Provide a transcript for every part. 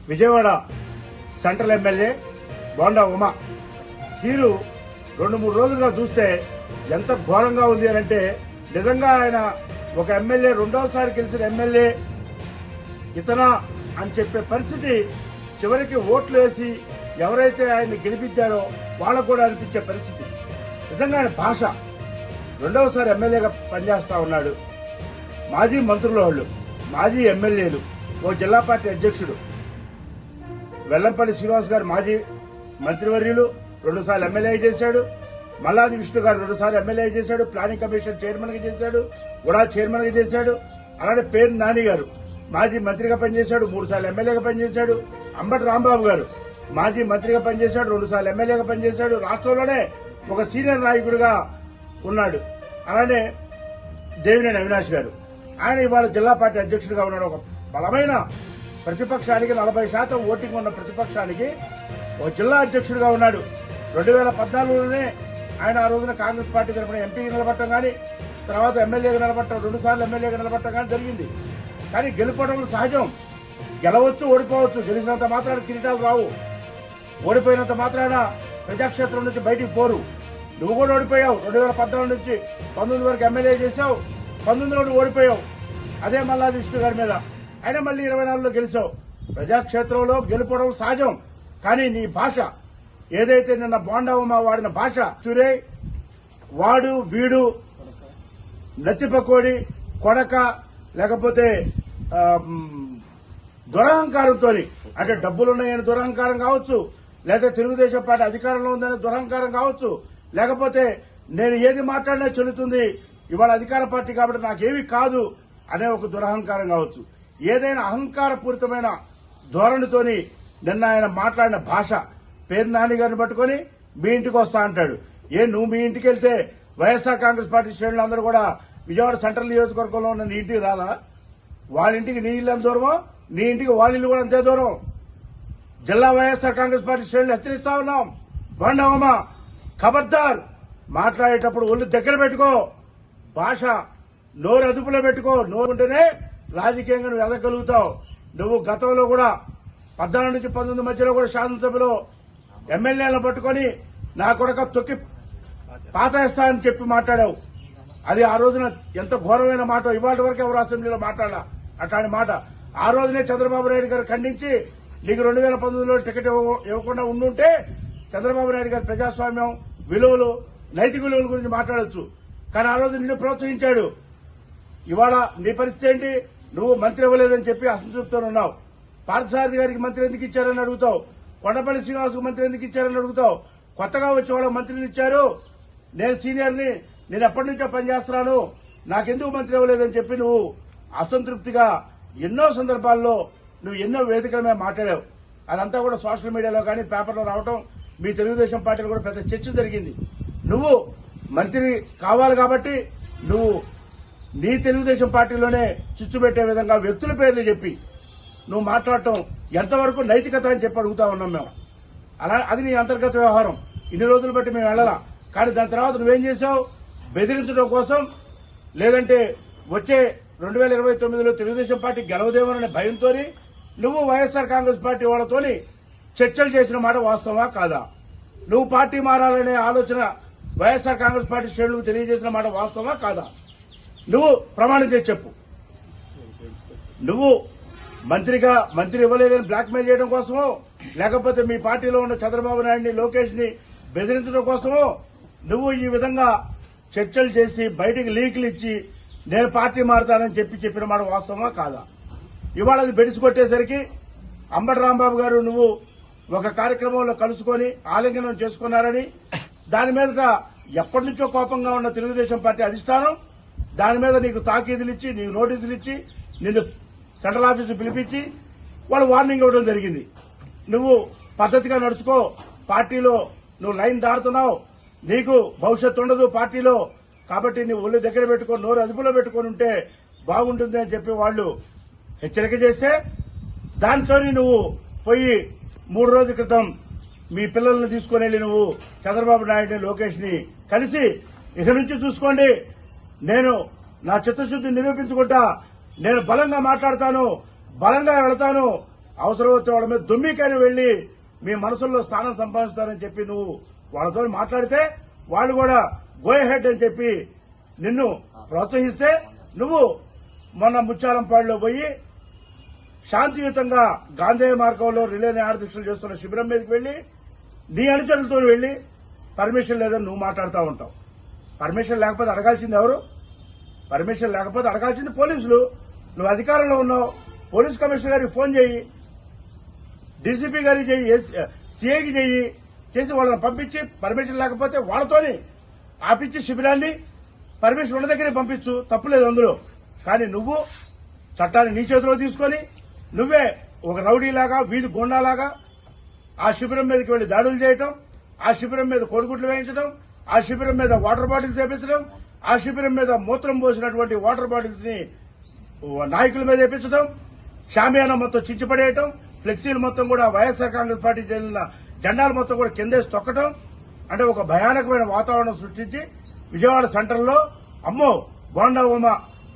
Vijayawada central MLA bonda Uma తీరు 2-3 రోజులుగా చూస్తే ఎంత ఘోరంగా ఉంది అని అంటే నిజంగా ఆయన ఒక ఎమ్మెల్యే రెండోసారి గెలిచిన ఎమ్మెల్యే ఇతనా అని చెప్పే పరిస్థితి చివరికి ఓట్లు వేసి ఎవరైతే ఆయన్ని గెలిపించారో వాళ్ళకు కూడా అనిపించే పరిస్థితి. నిజంగా ఆయన భాష రెండవసారి ఎమ్మెల్యేగా పనిచేస్తా ఉన్నాడు. మాజీ మంత్రుల వాళ్ళు, మాజీ ఎమ్మెల్యేలు, ఓ జిల్లా పార్టీ అధ్యక్షుడు వెల్లంపల్లి శ్రీనివాస్ గారు మాజీ మంత్రివర్యులు 2 సార్లు ఎమ్మెల్యే చేశాడు. మల్లాది విష్ణు గారు 2 సార్లు ఎమ్మెల్యే చేశాడు. ప్లానింగ్ కమిషన్ చైర్మన్ గా చేశాడు, కూడా చైర్మన్ గా చేశాడు. అలానే పేరు నాని గారు మాజీ మంత్రిగా పనిచేశాడు, 3 సార్లు ఎమ్మెల్యేగా పనిచేశాడు. అంబటి రాంబాబు గారు మాజీ మంత్రిగా పనిచేశాడు, 2 సార్లు ఎమ్మెల్యేగా పనిచేశాడు. రాష్ట్రంలోనే ఒక సీనియర్ నాయకుడిగా ఉన్నాడు. అలానే దేవినేని అవినాష్ గారు ఆయన ఇవాళ జిల్లా పార్టీ అధ్యక్షుడిగా ఉన్నాడు. ఒక బలమైన ప్రతిపక్షానికి 40% ఓటింగ్ ఉన్న ప్రతిపక్షానికి ఒక జిల్లా అధ్యక్షుడిగా ఉన్నాడు. 2014లోనే ఆయన ఆ రోజున కాంగ్రెస్ పార్టీ తరఫున ఎంపీగా నిలబడటం కానీ, తర్వాత ఎమ్మెల్యేగా నిలబడటం, 2 సార్లు ఎమ్మెల్యేగా నిలబడటం కానీ జరిగింది. కానీ గెలుపడం సహజం. గెలవచ్చు, ఓడిపోవచ్చు. గెలిచినంత మాత్రాన కిరీటాలు రావు. ఓడిపోయినంత మాత్రాన ప్రజాక్షేత్రం నుంచి బయటికి పోరు. నువ్వు కూడా ఓడిపోయావు. 2014 నుంచి 19 వరకు ఎమ్మెల్యే చేశావు, 19లో ఓడిపోయావు. అదే మల్లాది విష్ణు గారి మీద అయినా మళ్ళీ 24లో గెలిచావు. ప్రజాక్షేత్రంలో గెలుపడం సహజం. కానీ నీ భాష ఏదైతే నిన్న బోండా ఉమా వాడిన భాష, తురే వాడు వీడు నత్తిపకోడి కొడక, లేకపోతే దురహంకారంతో, అంటే డబ్బులున్నాయని దురహంకారం కావచ్చు, లేదా తెలుగుదేశం పార్టీ అధికారంలో ఉందని దురహంకారం కావచ్చు, లేకపోతే నేను ఏది మాట్లాడినా చెల్లుతుంది, ఇవాళ అధికార పార్టీ కాబట్టి నాకేమీ కాదు అనే ఒక దురహంకారం కావచ్చు. ఏదైనా అహంకారపూరితమైన ధోరణితోని నిన్న ఆయన మాట్లాడిన భాష, పేరు నాని గారిని పట్టుకుని మీ ఇంటికి వస్తా అంటాడు. నువ్వు మీ ఇంటికి వెళ్తే వైఎస్ఆర్ కాంగ్రెస్ పార్టీ శ్రేణులు అందరూ కూడా విజయవాడ సెంట్రల్ నియోజకవర్గంలో ఉన్న నీ ఇంటికి రాదా? వాళ్ళ ఇంటికి నీ ఇల్లు ఎంత దూరమో నీ ఇంటికి వాళ్ళ ఇల్లు కూడా అంతే దూరం. జిల్లా వైఎస్ఆర్ కాంగ్రెస్ పార్టీ శ్రేణులు హెచ్చరిస్తా ఉన్నాం. బోండా ఉమా ఖబర్దార్, మాట్లాడేటప్పుడు ఒళ్ళు దగ్గర పెట్టుకో, భాష నోరు అదుపులో పెట్టుకో. నోరు ఉంటేనే రాజకీయంగా నువ్వు ఎదగలుగుతావు. నువ్వు గతంలో కూడా 14 నుంచి 19 మధ్యలో కూడా శాసనసభలో ఎమ్మెల్యేలను పట్టుకుని నా కొడక తొక్కి పాతేస్తా అని చెప్పి మాట్లాడావు. అది ఆ రోజున ఎంత ఘోరమైన మాట. ఇవాళ వరకు ఎవరు అసెంబ్లీలో మాట్లాడాల అట్లాంటి మాట. ఆ రోజునే చంద్రబాబు నాయుడు గారు ఖండించి నీకు 2019లో టికెట్ ఇవ్వకుండా ఉండుంటే చంద్రబాబు నాయుడు గారు ప్రజాస్వామ్యం విలువలు, నైతిక విలువల గురించి మాట్లాడొచ్చు. కానీ ఆ రోజు నిన్ను ప్రోత్సహించాడు. ఇవాళ నీ పరిస్థితి ఏంటి? నువ్వు మంత్రి ఇవ్వలేదని చెప్పి అసంతృప్తితో ఉన్నావు. పార్థసారథి గారికి మంత్రి ఎందుకు ఇచ్చారని అడుగుతావు. కొండపల్లి శ్రీనివాస్కు మంత్రి ఎందుకు ఇచ్చారని అడుగుతావు. కొత్తగా వచ్చే వాళ్ళకి మంత్రిని ఇచ్చారు. నేను సీనియర్ని, నేను ఎప్పటి నుంచో పనిచేస్తున్నాను, నాకెందుకు మంత్రి ఇవ్వలేదని చెప్పి నువ్వు అసంతృప్తిగా ఎన్నో సందర్భాల్లో నువ్వు ఎన్నో వేదికల మీద మాట్లాడావు. అదంతా కూడా సోషల్ మీడియాలో కానీ పేపర్లో రావడం, మీ తెలుగుదేశం పార్టీలో కూడా పెద్ద చర్చ జరిగింది. నువ్వు మంత్రి కావాలి కాబట్టి నువ్వు నీ తెలుగుదేశం పార్టీలోనే చిచ్చు పెట్టే విధంగా వ్యక్తుల పేర్లు చెప్పి నువ్వు మాట్లాడటం ఎంతవరకు నైతికత అని చెప్పి అడుగుతా ఉన్నాం మేము. అలా అది నీ అంతర్గత వ్యవహారం. ఇన్ని రోజులు బట్టి మేము వెళ్ళాలా. కానీ దాని తర్వాత నువ్వేం చేశావు? బెదిరించడం కోసం, లేదంటే వచ్చే 2029లో తెలుగుదేశం పార్టీ గెలవదేమోననే భయంతో నువ్వు వైఎస్ఆర్ కాంగ్రెస్ పార్టీ వాళ్ళతోని చర్చలు చేసిన మాట వాస్తవమా కాదా? నువ్వు పార్టీ మారాలనే ఆలోచన వైఎస్ఆర్ కాంగ్రెస్ పార్టీ శ్రేణులకు తెలియజేసిన మాట వాస్తవమా కాదా? నువ్వు ప్రమాణం చేసి చెప్పు. నువ్వు మంత్రి ఇవ్వలేదని బ్లాక్మెయిల్ చేయడం కోసమో, లేకపోతే మీ పార్టీలో ఉన్న చంద్రబాబు నాయుడిని, లోకేష్ ని బెదిరించడం కోసమో నువ్వు ఈ విధంగా చర్చలు చేసి బయటికి లీకులు ఇచ్చి నేను పార్టీ మారుతానని చెప్పిన మాట వాస్తవమా కాదా? ఇవాళ అది బెడిసి కొట్టేసరికి అంబటి రాంబాబు గారు నువ్వు ఒక కార్యక్రమంలో కలుసుకొని ఆలింగనం చేసుకున్నారని, దాని మీద ఎప్పటి నుంచో కోపంగా ఉన్న తెలుగుదేశం పార్టీ అధిష్టానం దాని మీద నీకు తాకీదులు ఇచ్చి, నీకు నోటీసులు ఇచ్చి, నిన్ను సెంట్రల్ ఆఫీసు పిలిపించి వాళ్ళు వార్నింగ్ ఇవ్వడం జరిగింది. నువ్వు పద్ధతిగా నడుచుకో, పార్టీలో నువ్వు లైన్ దాడుతున్నావు, నీకు భవిష్యత్తు ఉండదు పార్టీలో, కాబట్టి నువ్వు ఒళ్ళు దగ్గర పెట్టుకొని నోరు అదుపులో పెట్టుకొని ఉంటే బాగుంటుంది అని చెప్పి వాళ్ళు హెచ్చరిక చేస్తే దాంతో నువ్వు పోయి 3 రోజుల క్రితం మీ పిల్లల్ని తీసుకుని వెళ్లి నువ్వు చంద్రబాబు నాయుడిని, లోకేష్ ని కలిసి ఇక నుంచి చూసుకోండి, నేను నా చిత్తశుద్ధిని నిరూపించుకుంటా, నేను బలంగా మాట్లాడతాను, బలంగా వెళతాను, అవసరమైతే వాళ్ళ మీద దుమ్మికని వెళ్లి మీ మనసుల్లో స్థానం సంపాదిస్తారని చెప్పి నువ్వు వాళ్ళతో మాట్లాడితే వాళ్ళు కూడా గో హెడ్ అని చెప్పి నిన్ను ప్రోత్సహిస్తే నువ్వు మొన్న ముచ్చాలంపాడులో పోయి శాంతియుతంగా గాంధేయ మార్గంలో రిలే న్యాయదీక్షలు చేస్తున్న శిబిరం మీదకి వెళ్లి నీ అనుచరులతో వెళ్లి పర్మిషన్ లేదని నువ్వు మాట్లాడుతూ ఉంటావు. పర్మిషన్ లేకపోతే అడగాల్సింది ఎవరు? పర్మిషన్ లేకపోతే అడగాల్సింది పోలీసులు. నువ్వు అధికారంలో ఉన్నావు. పోలీస్ కమిషనర్ గారికి ఫోన్ చేయి, డీసీపీ గారికి చెయ్యి, సీఐకి చెయ్యి, చేసి వాళ్ళని పంపించి పర్మిషన్ లేకపోతే వాళ్ళతోని ఆపించి శిబిరాన్ని పర్మిషన్ ఉన్న దగ్గరే పంపించు, తప్పులేదు అందులో. కానీ నువ్వు చట్టాన్ని నీ చేతిలో తీసుకొని నువ్వే ఒక రౌడీలాగా వీధి గోండాలాగా ఆ శిబిరం మీదకి వెళ్లి దాడులు చేయటం, ఆ శిబిరం మీద కోడిగుడ్లు వేయించడం, ఆ శిబిరం మీద వాటర్ బాటిల్స్ వేయించడం, ఆ శిబిరం మీద మూత్రం పోసినటువంటి వాటర్ బాటిల్స్ ని నాయకుల మీద వేయించడం, షామియానా మొత్తం చించిపడేయటం, ఫ్లెక్సీలు మొత్తం కూడా వైఎస్ఆర్ కాంగ్రెస్ పార్టీ చెందిన జెండాలు మొత్తం కూడా కిందేసి తొక్కటం, అంటే ఒక భయానకమైన వాతావరణం సృష్టించి విజయవాడ సెంటర్లో అమ్మో బోండా ఉమ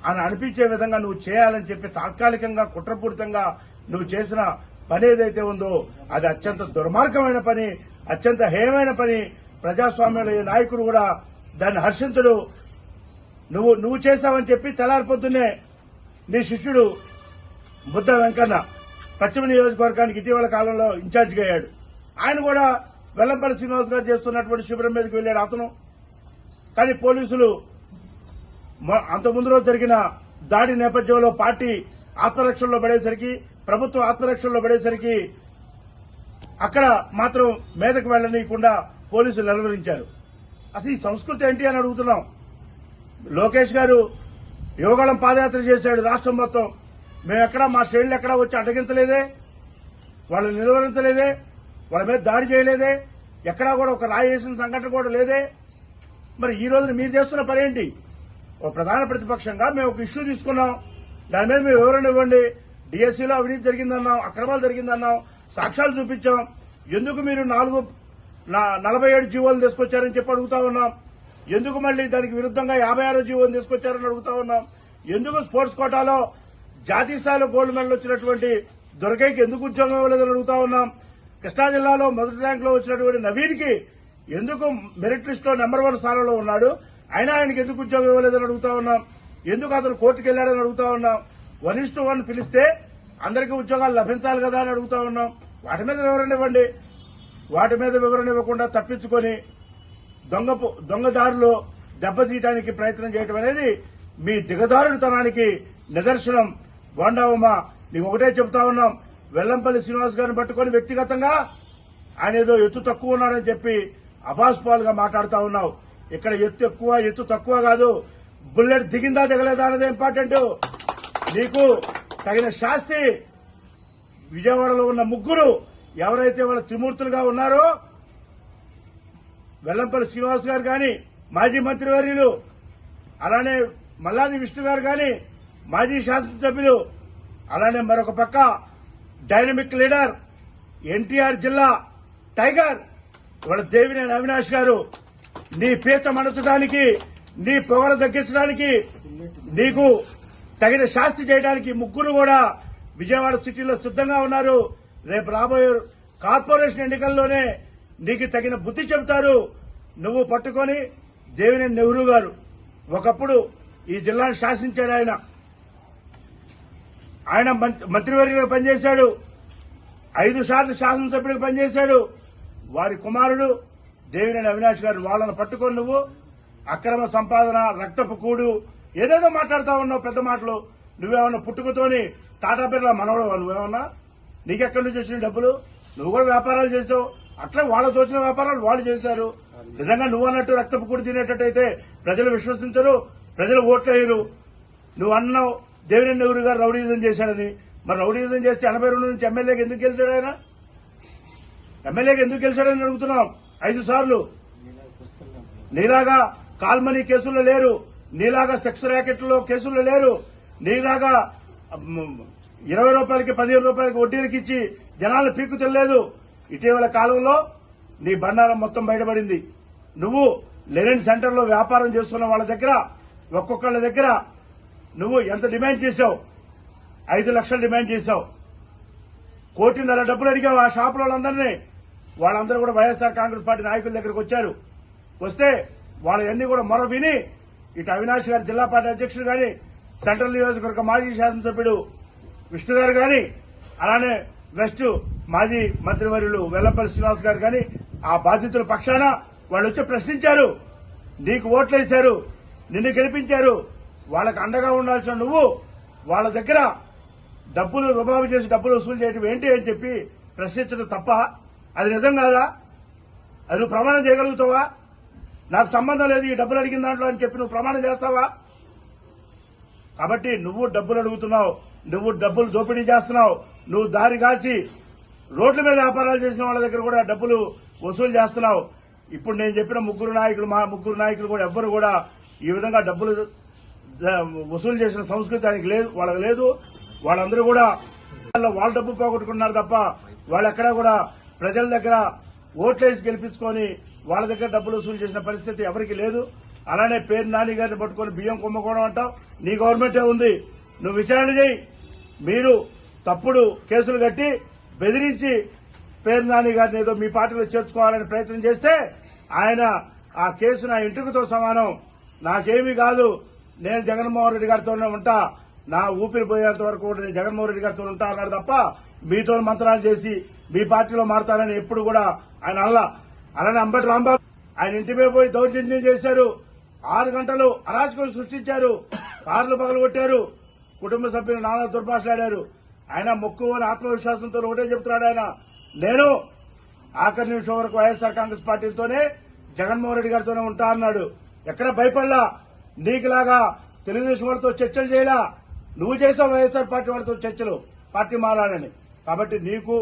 అని అనిపించే విధంగా నువ్వు చేయాలని చెప్పి తాత్కాలికంగా కుట్రపూరితంగా నువ్వు చేసిన పని ఏదైతే ఉందో అది అత్యంత దుర్మార్గమైన పని, అత్యంత హేయమైన పని. ప్రజాస్వామ్యంలో ఈ నాయకుడు కూడా దాన్ని హర్షించడు. నువ్వు చేశావని చెప్పి తెల్లారిపోతున్నే నీ శిష్యుడు బుద్ధ వెంకన్న పశ్చిమ నియోజకవర్గానికి ఇటీవల కాలంలో ఇన్ఛార్జిగా అయ్యాడు. ఆయన కూడా వెల్లంపల్లి శ్రీనివాస్ గారు చేస్తున్నటువంటి శిబిరం మీదకి వెళ్లాడు అతను. కానీ పోలీసులు అంతకుముందు రోజు జరిగిన దాడి నేపథ్యంలో పార్టీ ఆత్మరక్షణలో పడేసరికి, ప్రభుత్వం ఆత్మరక్షణలో పడేసరికి అక్కడ మాత్రం మీదకు వెళ్లనీయకుండా పోలీసులు నిలవరించారు. అసలు ఈ సంస్కృతి ఏంటి అని అడుగుతున్నాం. లోకేష్ గారు యువగళం పాదయాత్ర చేశాడు రాష్ట్రం మొత్తం. మేమెక్కడా మా శ్రేణులు ఎక్కడా వచ్చి అడ్డగించలేదే, వాళ్ళని నిలువరించలేదే, వాళ్ళ మీద దాడి చేయలేదే, ఎక్కడా కూడా ఒక రాయి వేసిన సంఘటన కూడా లేదే. మరి ఈ రోజున మీరు చేస్తున్న పని ఏంటి? ఒక ప్రధాన ప్రతిపక్షంగా మేము ఒక ఇష్యూ తీసుకున్నాం, దాని మీద మేము వివరణ ఇవ్వండి. డిఎస్సీలో అవినీతి జరిగిందన్నాం, అక్రమాలు జరిగిందన్నాం, సాక్ష్యాలు చూపించాం. ఎందుకు మీరు 47 జీవోలు తీసుకొచ్చారని చెప్పి అడుగుతా ఉన్నాం. ఎందుకు మళ్లీ దానికి విరుద్దంగా 56 జీవోలు తీసుకొచ్చారని అడుగుతా ఉన్నాం. ఎందుకు స్పోర్ట్స్ కోటాలో జాతీయ స్థాయిలో గోల్డ్ మెడల్ వచ్చినటువంటి దుర్గయ్యకి ఎందుకు ఉద్యోగం ఇవ్వలేదని అడుగుతా ఉన్నాం. కృష్ణా జిల్లాలో మొదటి ర్యాంకులో వచ్చినటువంటి నవీన్కి ఎందుకు మెరిట్ లిస్ట్ లో నెంబర్ 1 స్థానంలో ఉన్నాడు, అయినా ఆయనకి ఎందుకు ఉద్యోగం ఇవ్వలేదని అడుగుతా ఉన్నాం. ఎందుకు అతను కోర్టుకు వెళ్లాడని అడుగుతా ఉన్నాం. 1:1 పిలిస్తే అందరికీ ఉద్యోగాలు లభించాలి కదా అని అడుగుతా ఉన్నాం. వాటి మీద వివరణ ఇవ్వండి. వాటి మీద వివరణ ఇవ్వకుండా తప్పించుకొని దొంగదారులో దెబ్బతీయడానికి ప్రయత్నం చేయడం అనేది మీ దిగదారుడితనానికి నిదర్శనం. బోండా ఉమ, నీకు ఒకటే చెబుతా ఉన్నాం, వెల్లంపల్లి శ్రీనివాస్ గారిని పట్టుకొని వ్యక్తిగతంగా ఆయన ఏదో ఎత్తు తక్కువ ఉన్నాడని చెప్పి అపాస్పాలుగా మాట్లాడుతా ఉన్నావు. ఇక్కడ ఎత్తు ఎక్కువ ఎత్తు తక్కువ కాదు, బుల్లెట్ దిగిందా దిగలేదా అనేది ఇంపార్టెంట్. నీకు తగిన శాస్తి విజయవాడలో ఉన్న ముగ్గురు ఎవరైతే వాళ్ళ త్రిమూర్తులుగా ఉన్నారో, వెల్లంపల్లి శ్రీనివాస్ గారు కానీ, మాజీ మంత్రివర్యులు, అలానే మల్లాది విష్ణు గారు కానీ, మాజీ శాసనసభ్యులు, అలానే మరొక పక్క డైనమిక్ లీడర్ ఎన్టీఆర్ జిల్లా టైగర్ వాళ్ళ దేవినేని అవినాష్ గారు, నీ పీచ మనచడానికి, నీ పొగలు తగ్గించడానికి, నీకు తగిన శాస్తి చేయడానికి ముగ్గురు కూడా విజయవాడ సిటీలో సిద్ధంగా ఉన్నారు. రేపు రాబోయే కార్పొరేషన్ ఎన్నికల్లోనే నీకు తగిన బుద్ధి చెబుతారు. నువ్వు పట్టుకొని దేవినేని నెహ్రూ గారు ఒకప్పుడు ఈ జిల్లాను శాసించాడు. ఆయన మంత్రివర్గంగా పనిచేశాడు, 5 సార్లు శాసనసభ్యుడిగా పనిచేశాడు. వారి కుమారుడు దేవినేని అవినాష్ గారు, వాళ్ళను పట్టుకొని నువ్వు అక్రమ సంపాదన, రక్తపు కూడు ఏదేదో మాట్లాడుతా ఉన్నావు పెద్ద మాటలు. నువ్వేమన్నా పుట్టుకతోని టాటా బిర్లా మనవడవా? నువ్వేమన్నా నీకెక్కడి నుంచి వచ్చిన డబ్బులు? నువ్వు కూడా వ్యాపారాలు చేసావు. అట్లా వాళ్ళ తోచిన వ్యాపారాలు వాళ్ళు చేశారు. నిజంగా నువ్వు అన్నట్టు రక్తపు కూడు తినేటట్టయితే ప్రజలు విశ్వసించరు, ప్రజలు ఓట్లేయరు. నువ్వు అన్నావు దేవినేని నెహ్రూ గారు రౌడీజం చేశాడని. మరి రౌడీజం చేస్తే 82 నుంచి ఎమ్మెల్యేకి ఎందుకు గెలిచాడు? ఆయన ఎమ్మెల్యేకి ఎందుకు గెలిచాడని అడుగుతున్నాం. 5 సార్లు. నీలాగా కాల్మనీ కేసుల్లో లేరు, నీలాగా సెక్స్ ర్యాకెట్లో కేసుల్లో లేరు, నీలాగా 20 రూపాయలకి 15 రూపాయలకి వడ్డీలకి ఇచ్చి జనాలు పీక్కు తెలియలేదు. ఇటీవల కాలంలో నీ బండారం మొత్తం బయటపడింది. నువ్వు లెనిన్ సెంటర్లో వ్యాపారం చేస్తున్న వాళ్ళ దగ్గర, ఒక్కొక్కళ్ళ దగ్గర నువ్వు ఎంత డిమాండ్ చేశావు? 5 లక్షలు డిమాండ్ చేశావు. కోటిన్నర డబ్బులు అడిగావు ఆ షాపుల వాళ్ళందరినీ. వాళ్ళందరూ కూడా వైఎస్ఆర్ కాంగ్రెస్ పార్టీ నాయకుల దగ్గరకు వచ్చారు. వస్తే వాళ్ళన్నీ కూడా మొర విని ఇటు అవినాష్ గారు జిల్లా పార్టీ అధ్యక్షుడు గాని, సెంట్రల్ నియోజకవర్గ మాజీ శాసనసభ్యుడు విష్ణు గారు గాని, అలానే వెస్ట్ మాజీ మంత్రివర్యులు వెల్లంపల్లి శ్రీనివాస్ గారు గాని ఆ బాధితుల పక్షాన వాళ్ళు వచ్చి ప్రశ్నించారు. నీకు ఓట్లేశారు, నిన్ను గెలిపించారు. వాళ్ళకు అండగా ఉండాల్సిన నువ్వు వాళ్ళ దగ్గర డబ్బులు రుబాబు చేసి డబ్బులు వసూలు చేయడం ఏంటి అని చెప్పి ప్రశ్నించడం తప్ప? అది నిజం కాదా? అది నువ్వు ప్రమాణం చేయగలుగుతావా? నాకు సంబంధం లేదు ఈ డబ్బులు అడిగిన దాంట్లో అని చెప్పి నువ్వు ప్రమాణం చేస్తావా? కాబట్టి నువ్వు డబ్బులు అడుగుతున్నావు, నువ్వు డబ్బులు దోపిడీ చేస్తున్నావు, నువ్వు దారి కాసి రోడ్ల మీద వ్యాపారాలు చేసిన వాళ్ళ దగ్గర కూడా డబ్బులు వసూలు చేస్తున్నావు. ఇప్పుడు నేను చెప్పిన ముగ్గురు నాయకులు కూడా ఎవ్వరు కూడా ఈ విధంగా డబ్బులు వసూలు చేసిన సంస్కృతి ఆయనకి లేదు, వాళ్ళకి లేదు. వాళ్ళందరూ కూడా వాళ్ళ డబ్బు పోగొట్టుకున్నారు తప్ప వాళ్ళు ఎక్కడా కూడా ప్రజల దగ్గర ఓట్లేసి గెలిపించుకొని వాళ్ళ దగ్గర డబ్బులు వసూలు చేసిన పరిస్థితి ఎవరికి లేదు. అలానే పేరు నాని గారిని పట్టుకొని బియ్యం కుంభకోణం అంటావు. నీ గవర్నమెంటే ఉంది, నువ్వు విచారణ చేయి. మీరు తప్పుడు కేసులు కట్టి బెదిరించి పేరు నాని గారిని ఏదో మీ పార్టీలో చేర్చుకోవాలని ప్రయత్నం చేస్తే ఆయన ఆ కేసు నా ఇంటికితో సమానం, నాకేమీ కాదు, నేను జగన్మోహన్ రెడ్డి గారితోనే ఉంటా, నా ఊపిరి పోయేంత వరకు కూడా నేను జగన్మోహన్ రెడ్డి గారితో ఉంటా అన్నాడు తప్ప మీతో మంత్రాలు చేసి మీ పార్టీలో మారతానని ఎప్పుడు కూడా ఆయన అలానే అంబటి రాంబాబు ఆయన ఇంటి మీద పోయి దౌర్జన్యం చేశారు. 6 గంటలు అరాచకం సృష్టించారు, కార్లు పగలగొట్టారు, కుటుంబ సభ్యులు నానా దుర్భాషలాడారు. ఆయన మొక్కు అని ఆత్మవిశ్వాసంతో ఒకటే చెబుతున్నాడు ఆయన, నేను ఆఖరి నిమిషం వరకు వైఎస్ఆర్ కాంగ్రెస్ పార్టీతోనే జగన్మోహన్ రెడ్డి గారితోనే ఉంటా అన్నాడు. ఎక్కడ భయపడలా, నీకులాగా తెలుగుదేశం వాళ్ళతో చర్చలు చేయలా. నువ్వు చేసావు వైఎస్ఆర్ పార్టీ వాళ్ళతో చర్చలు పార్టీ మారాలని. కాబట్టి నీకు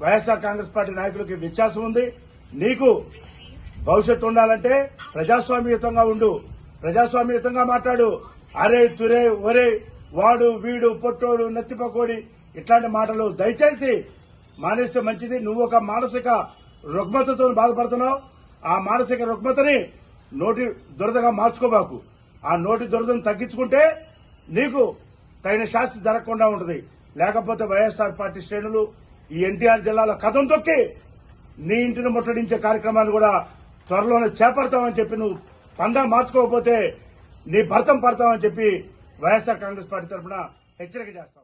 వైఎస్ఆర్ కాంగ్రెస్ పార్టీ నాయకులకి వ్యత్యాసం ఉంది. నీకు భవిష్యత్తు ఉండాలంటే ప్రజాస్వామ్యయుతంగా ఉండు, ప్రజాస్వామ్యయుతంగా మాట్లాడు. అరే తురే ఒరే వాడు వీడు పొట్టోడు నెత్తిపకోడి ఇట్లాంటి మాటలు దయచేసి మానేస్తే మంచిది. నువ్వు ఒక మానసిక రుగ్మతతో బాధపడుతున్నావు. ఆ మానసిక రుగ్మతని నోటి దురదగా మార్చుకోబాకు. ఆ నోటి దురదను తగ్గించుకుంటే నీకు తగిన శాస్తి జరగకుండా ఉంటుంది. లేకపోతే వైఎస్ఆర్ పార్టీ శ్రేణులు ఈ ఎన్టీఆర్ జిల్లాలో కథం తొక్కి నీ ఇంటిని ముట్టడించే కార్యక్రమాన్ని కూడా త్వరలోనే చేపడతామని చెప్పి నువ్వు పందా మార్చుకోకపోతే నీ భర్తం పడతామని చెప్పి వైఎస్ఆర్ కాంగ్రెస్ పార్టీ తరఫున హెచ్చరిక చేస్తాం.